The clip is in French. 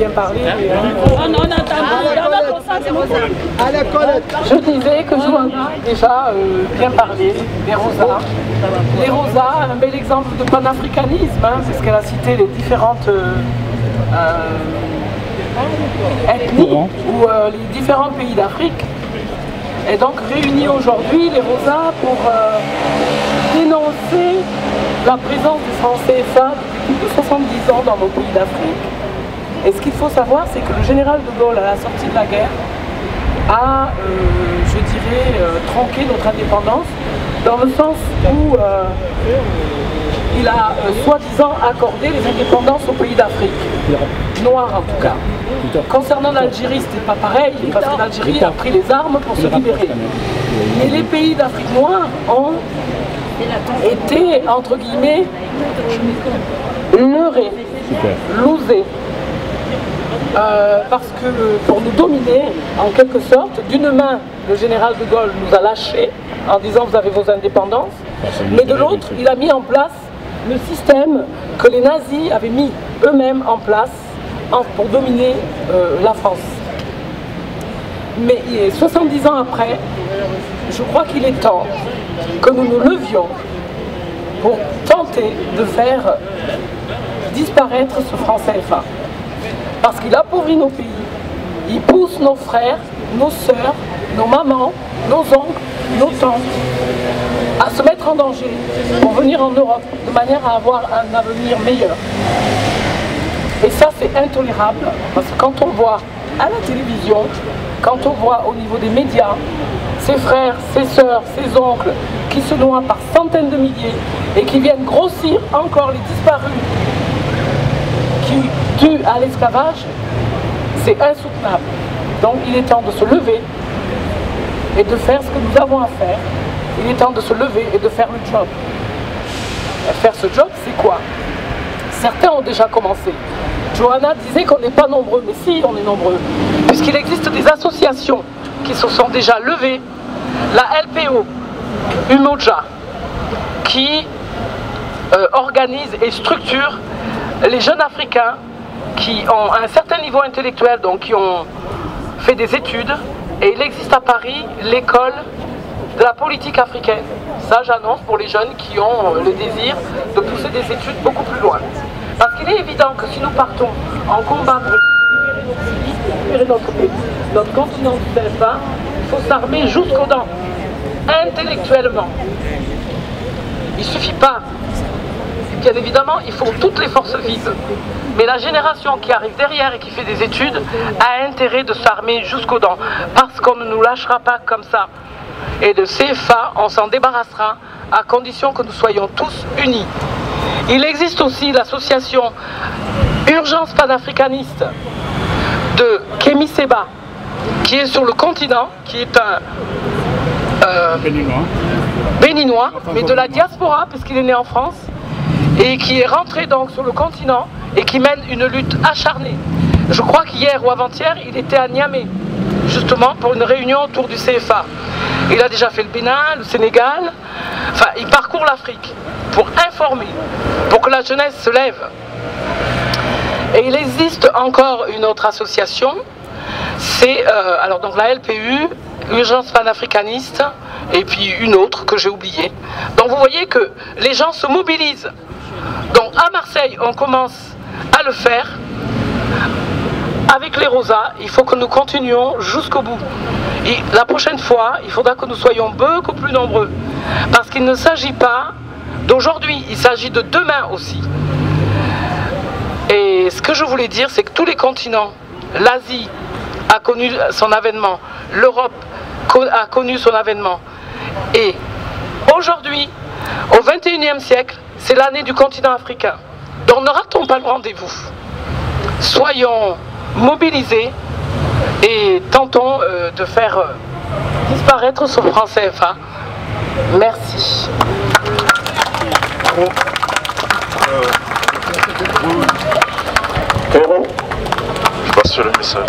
bien parler. Je disais que Johanna a déjà bien parlé des Rosas. Les Rosas, un bel exemple de panafricanisme, hein, c'est ce qu'elle a cité les différentes ethnies ou les différents pays d'Afrique. Et donc réunis aujourd'hui les Rosas pour dénoncer la présence du franc CFA depuis plus de 70 ans dans nos pays d'Afrique. Et ce qu'il faut savoir, c'est que le général de Gaulle, à la sortie de la guerre, a, je dirais, tronqué notre indépendance, dans le sens où il a soi-disant accordé les indépendances aux pays d'Afrique, noirs en tout cas. Concernant l'Algérie, c'était pas pareil, parce que l'Algérie a pris les armes pour se libérer. Mais les pays d'Afrique noire ont été, entre guillemets, leurrés, losés. Parce que pour nous dominer, en quelque sorte, d'une main, le général de Gaulle nous a lâchés en disant vous avez vos indépendances, mais de l'autre, il a mis en place le système que les nazis avaient mis eux-mêmes en place pour dominer la France. Mais 70 ans après, je crois qu'il est temps que nous nous levions pour tenter de faire disparaître ce franc CFA. Parce qu'il appauvrit nos pays, il pousse nos frères, nos sœurs, nos mamans, nos oncles, nos tantes à se mettre en danger pour venir en Europe de manière à avoir un avenir meilleur. Et ça c'est intolérable parce que quand on voit à la télévision, quand on voit au niveau des médias, ses frères, ses sœurs, ses oncles qui se noient par centaines de milliers et qui viennent grossir encore les disparus qui tuent à l'esclavage, c'est insoutenable. Donc il est temps de se lever et de faire ce que nous avons à faire. Il est temps de se lever et de faire le job. Et faire ce job, c'est quoi? Certains ont déjà commencé. Johanna disait qu'on n'est pas nombreux, mais si, on est nombreux. Puisqu'il existe des associations qui se sont déjà levées. La LPO, Umoja, qui organise et structure les jeunes Africains qui ont un certain niveau intellectuel, donc qui ont fait des études. Et il existe à Paris l'école de la politique africaine. Ça, j'annonce pour les jeunes qui ont le désir de pousser des études beaucoup plus loin. Parce qu'il est évident que si nous partons en combat pour libérer notre continent du CFA, il faut s'armer jusqu'aux dents, intellectuellement. Il ne suffit pas. Bien évidemment, il faut toutes les forces vives. Mais la génération qui arrive derrière et qui fait des études a intérêt de s'armer jusqu'aux dents. Parce qu'on ne nous lâchera pas comme ça. Et de CFA, on s'en débarrassera à condition que nous soyons tous unis. Il existe aussi l'association Urgence panafricaniste de Kémy Séba, qui est sur le continent, qui est un béninois, mais de la diaspora, puisqu'il est né en France, et qui est rentré donc sur le continent et qui mène une lutte acharnée. Je crois qu'hier ou avant-hier, il était à Niamey, justement pour une réunion autour du CFA. Il a déjà fait le Bénin, le Sénégal, enfin il parcourt l'Afrique pour informer, pour que la jeunesse se lève. Et il existe encore une autre association, c'est alors donc la LPU, Urgence panafricaniste, et puis une autre que j'ai oubliée. Donc vous voyez que les gens se mobilisent. Donc à Marseille, on commence à le faire. Avec les Rosas, il faut que nous continuions jusqu'au bout. Et la prochaine fois, il faudra que nous soyons beaucoup plus nombreux. Parce qu'il ne s'agit pas d'aujourd'hui, il s'agit de demain aussi. Et ce que je voulais dire, c'est que tous les continents, l'Asie a connu son avènement, l'Europe a connu son avènement. Et aujourd'hui, au XXIe siècle, c'est l'année du continent africain. Donc ne ratons pas le rendez-vous. Soyons mobilisés et tentons de faire disparaître ce franc CFA. Merci. Je passe sur le message.